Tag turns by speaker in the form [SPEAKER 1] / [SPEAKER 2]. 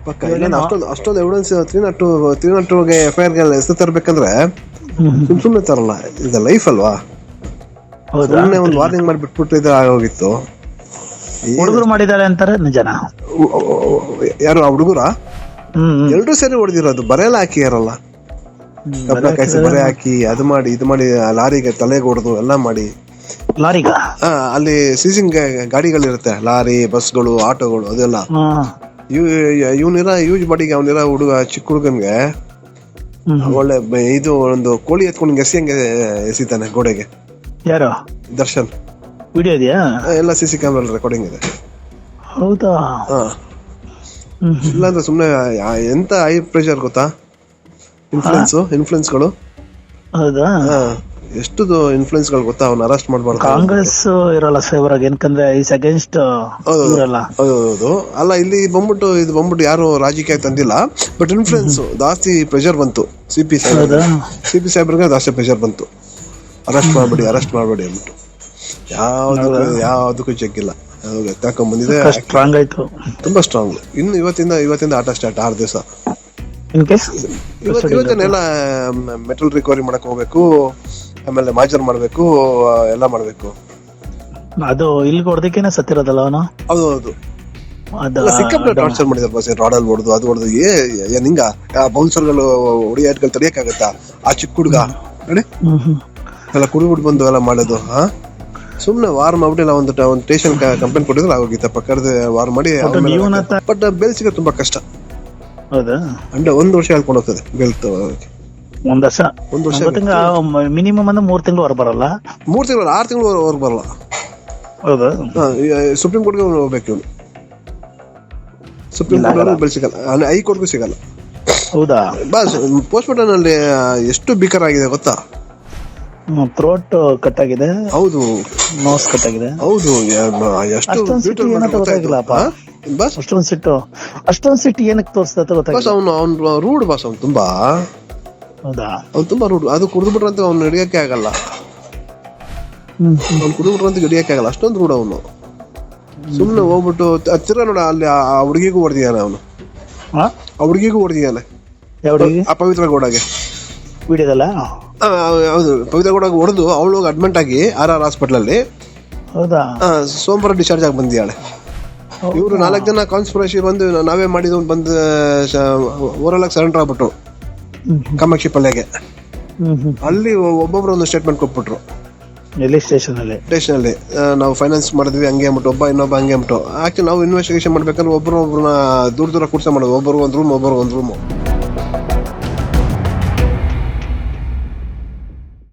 [SPEAKER 1] ಪಕ್ಕ ಇಲ್ಲ ಅಷ್ಟೊಂದು ಎವಿಡೆನ್ಸ್ 302 FIR ಹೆಸರು ತರಬೇಕಂದ್ರೆ ಸುಮ್ಮನೆ ತರಲ್ಲ. ಇದು ಲೈಫ್ ಅಲ್ವಾ, ಸುಮ್ಮನೆ ಒಂದು ವಾರ್ನಿಂಗ್ ಮಾಡಿ ಬಿಟ್ಬಿಟ್ಟು ಇದು ಆಗೋಗಿತ್ತು.
[SPEAKER 2] ಹುಡುಗರು ಮಾಡಿದ್ದಾರೆ ಅಂತಾರೆ, ನಿಜನಾ?
[SPEAKER 1] ಯಾರು ಆ ಹುಡುಗರ? ಎಲ್ರೂ ಸೇರಿ ಹೊಡೆದಿರೋದು, ಬರೆಯಲ್ಲ ಹಾಕಿಯಾರಲ್ಲ, ಕಬ್ಬಣ ಕಾಯಿಸಿ ಬರೆ ಹಾಕಿ ಅದು ಮಾಡಿ ಇದು ಮಾಡಿ, ಲಾರಿಗೆ ತಲೆಗೆ ಹೊಡೆದು ಎಲ್ಲ ಮಾಡಿ.
[SPEAKER 2] ಲಾರಿಗ
[SPEAKER 1] ಅಲ್ಲಿ ಸೀಸಿಂಗ್ ಗಾಡಿಗಳಿರುತ್ತೆ, ಲಾರಿ, ಬಸ್ಗಳು, ಆಟೋಗಳು, ಅದೆಲ್ಲ. ಇವನಿರ ಯೂಜ್ ಬಾಡಿಗೆ ಅವನಿರ ಹುಡುಗ, ಚಿಕ್ಕ ಹುಡುಗನ್ಗೆ ಒಳ್ಳೆ ಇದು ಒಂದು ಕೋಳಿ ಎತ್ಕೊಂಡು ಎಸಿಯಂಗೆ ಎಸಿತಾನೆ ಗೋಡೆಗೆ.
[SPEAKER 2] ಯಾರು?
[SPEAKER 1] ದರ್ಶನ್.
[SPEAKER 2] ವಿಡಿಯೋ ಇದೆಯಾ? ಎಲ್ಲ
[SPEAKER 1] CC ಕ್ಯಾಮೆರಾ ರೆಕಾರ್ಡಿಂಗ್ ಇದೆ.
[SPEAKER 2] ಹೌದಾ?
[SPEAKER 1] ಇಲ್ಲಾಂದ್ರೆ ಸುಮ್ನೆ ಎಂತ ಹೈ ಪ್ರೆಷರ್ ಗೊತ್ತಾ, ಇನ್ಫ್ಲುಯೆನ್ಸ್ಗಳು.
[SPEAKER 2] ಹೌದಾ?
[SPEAKER 1] ಎಷ್ಟು ಇನ್ಫ್ಲುಯೆನ್ಸ್ಗಳು ಗೊತ್ತಾ, ಅವ್ನ ಅರೆಸ್ಟ್ ಮಾಡ್ಬಾರ್ದು.
[SPEAKER 2] ಕಾಂಗ್ರೆಸ್ ಇರಲ್ಲ ಫೇವರ್ ಆಗಿ, ಯಾಕಂದ್ರೆ ಈಸ್ ಅಗೇನ್ಸ್ಟ್ ಇರಲ್ಲ.
[SPEAKER 1] ಹೌದು. ಅಲ್ಲ, ಇಲ್ಲಿ ಬಂದ್ಬಿಟ್ಟು ಯಾರು ರಾಜಕೀಯ ತಂದಿಲ್ಲ, ಬಟ್ ಇನ್ಫ್ಲುಯೆನ್ಸ್ ಜಾಸ್ತಿ ಪ್ರೆಷರ್ ಬಂತು. CP ಸಾಹೇಬ್ರಿಗೆ ಜಾಸ್ತಿ ಪ್ರೆಷರ್ ಬಂತು, ಅರೆಸ್ಟ್ ಮಾಡ್ಬೇಡಿ ಅಂದ್ಬಿಟ್ಟು. ಯಾವ್ದಕ್ಕೂ ಜಗ್ಗಿಲ್ಲ, ಎತ್ತಾಕೊಂಡ್ ಬಂದಿದೆ.
[SPEAKER 2] ಸ್ಟ್ರಾಂಗ್ ಆಯ್ತು,
[SPEAKER 1] ತುಂಬಾ ಸ್ಟ್ರಾಂಗ್. ಇನ್ನು ಇವತ್ತಿಂದ ಆಟ ಸ್ಟಾರ್ಟ್. 6 ದಿವಸ ಇವತ್ತೇನೆಲ್ಲ ಮೆಟಲ್ ರಿಕವರಿ ಮಾಡಕ್ ಹೋಗ್ಬೇಕು, ಆಮೇಲೆ ಮಾಜರ್ ಮಾಡ್ಬೇಕು, ಎಲ್ಲ ಮಾಡ್ಬೇಕು.
[SPEAKER 2] ಅದು ಇಲ್ಲಿ ಹೊಡೆದಕ್ಕೇನೆ ಸತ್ತಿರೋದಲ್ಲ ಅವನು.
[SPEAKER 1] ಹೌದು. ಸಿಕ್ಕಾಪಟ್ಟೆ ಟಾರ್ಚರ್ ಮಾಡಿದಾರೆ ಬಸ್, ರಾಡಲ್ ಹೊಡೆದು ಅದು ಹೊಡೆದು. ಹಿಂಗ ಬೌನ್ಸರ್ಗಳು ಹೊಡಿಯಾಟ್ಗಳು ತಡಿಯಕ್ಕಾಗತ್ತಾ? ಆ ಚಿಕ್ಕ ಹುಡುಗ ನೋಡಿ ಎಲ್ಲ ಕುಡಿಬಿಟ್ಟು ಬಂದು ಎಲ್ಲ ಮಾಡೋದು. ಸುಮ್ನೆ ವಾರ್ ಮಾಡ್ಬಿಟ್ಟಿಲ್ಲ, ಒಂದು ಸ್ಟೇಷನ್ ಕಂಪ್ಲೇಂಟ್ ಕೊಟ್ಟಿದ್ರೆ ಆಗೋಗಿತ್ತ, ಪಕ್ಕದ ವಾರ್ ಮಾಡಿ. ಬಟ್ ಬೇಲ್ ಸಿಗೋದು ತುಂಬಾ ಕಷ್ಟ.
[SPEAKER 2] ಹೌದಾ?
[SPEAKER 1] 1 ವರ್ಷ ಹೇಳ್ಕೊಂಡು ಹೋಗ್ತದೆ ಬೇಲ್.
[SPEAKER 2] ಒಂದ್ ವರ್ಷ ಮಿನಿಮಮ್ ಅಂದ್ರೆ 3 ತಿಂಗಳು ಹೊರ ಬರಲ್ಲ.
[SPEAKER 1] 3 ತಿಂಗಳು 6 ತಿಂಗಳು ಹೊರ ಬರಲ್ಲ.
[SPEAKER 2] ಹೌದಾ?
[SPEAKER 1] ಸುಪ್ರೀಂ ಕೋರ್ಟ್ಗೆ ಹೋಗ್ಬೇಕು ಇವನು. ಸುಪ್ರೀಂ ಕೋರ್ಟ್ ಬೇಲ್ ಸಿಗಲ್ಲ, ಹೈಕೋರ್ಟ್ಗೂ ಸಿಗಲ್ಲ.
[SPEAKER 2] ಹೌದಾ?
[SPEAKER 1] ಬಸ್ ಪೋಸ್ಟ್ ಮಾರ್ಟಮ್ ನಲ್ಲಿ ಎಷ್ಟು ಭೀಕರ ಆಗಿದೆ ಗೊತ್ತಾ?
[SPEAKER 2] ಥ್ರೋಟ್ ಕಟ್ ಆಗಿದೆ.
[SPEAKER 1] ಹೌದು.
[SPEAKER 2] ನೋಸ್ ಕಟ್ ಆಗಿದೆ.
[SPEAKER 1] ಹೌದು.
[SPEAKER 2] ಅಷ್ಟೊಂದು ಸಿಟ್ಟು ಏನಕ್ಕೆ ತೋರಿಸ್ತಾ ಗೊತ್ತಾಗಿಲ್ಲ.
[SPEAKER 1] ಅವ್ನು ರೂಡ್ ಬಾಸ್, ಅವ್ನು ತುಂಬಾ.
[SPEAKER 2] ಹೌದಾ?
[SPEAKER 1] ಅವ್ನು ತುಂಬಾ ರೂಡ್. ಅದು ಕುಡಿದ್ಬಿಟ್ರಂತ ಅವ್ನು ಹಿಡಿಯಕ್ಕೆ ಆಗಲ್ಲ. ಅಷ್ಟೊಂದು ರೂಢ ಅವನು. ಸುಮ್ನೆ ಹೋಗ್ಬಿಟ್ಟು ಹತ್ತಿರ ನೋಡ, ಅಲ್ಲಿ ಆ ಹುಡುಗಿಗೂ ಹೊಡೆದಿದ್ದಾನೆ ಅವನು. ಆ ಹುಡುಗಿಗೂ ಹೊಡೆದಿದ್ದಾನೆ, ಆ ಪವಿತ್ರ ಗೌಡಗೆ.
[SPEAKER 2] ವಿಡಿಯೋದಲ್ಲ?
[SPEAKER 1] ಹೌದು, ಪವಿತ್ರ ಗೌಡಗೆ ಹೊಡೆದು ಅವಳು ಅಡ್ಮಿಟ್ ಆಗಿ RR ಹಾಸ್ಪಿಟಲ್ ಅಲ್ಲಿ.
[SPEAKER 2] ಹೌದಾ?
[SPEAKER 1] ಸೋಮವಾರ ಡಿಸ್ಚಾರ್ಜ್ ಆಗಿ ಬಂದಿದ್ದಾಳೆ. ಇವರು 4 ಜನ ಕಾನ್ಸ್ಪಿರಸಿ ಬಂದು ನಾವೇ ಮಾಡಿದ್ವು ಬಂದು ಓರಲ್ ಆಗಿ ಸರೆಂಡರ್ ಆಗ್ಬಿಟ್ರು ಕಾಮಾಕ್ಷಿ ಪಲ್ಯಗೆ. ಅಲ್ಲಿ ಒಬ್ಬೊಬ್ರು ಒಂದು ಸ್ಟೇಟ್ಮೆಂಟ್ ಕೊಟ್ಬಿಟ್ರು.
[SPEAKER 2] ಎಲ್ಲಿ? ಸ್ಟೇಷನ್ ಅಲ್ಲಿ
[SPEAKER 1] ನಾವು ಫೈನಾನ್ಸ್ ಮಾಡಿದ್ವಿ ಹಂಗೆ ಅಂದ್ಬಿಟ್ಟು, ಇನ್ನೊಬ್ಬ ಹಂಗೆ ಅಂದ್ಬಿಟ್ಟು. ಆಕ್ಚುಲಿ ನಾವು ಇನ್ವೆಸ್ಟಿಗೇಷನ್ ಮಾಡ್ಬೇಕಂದ್ರೆ ಒಬ್ಬರನ್ನ ದೂರ ಕೂರ್ಸ ಮಾಡೋದು, ಒಬ್ಬರು ಒಂದು ರೂಮ್.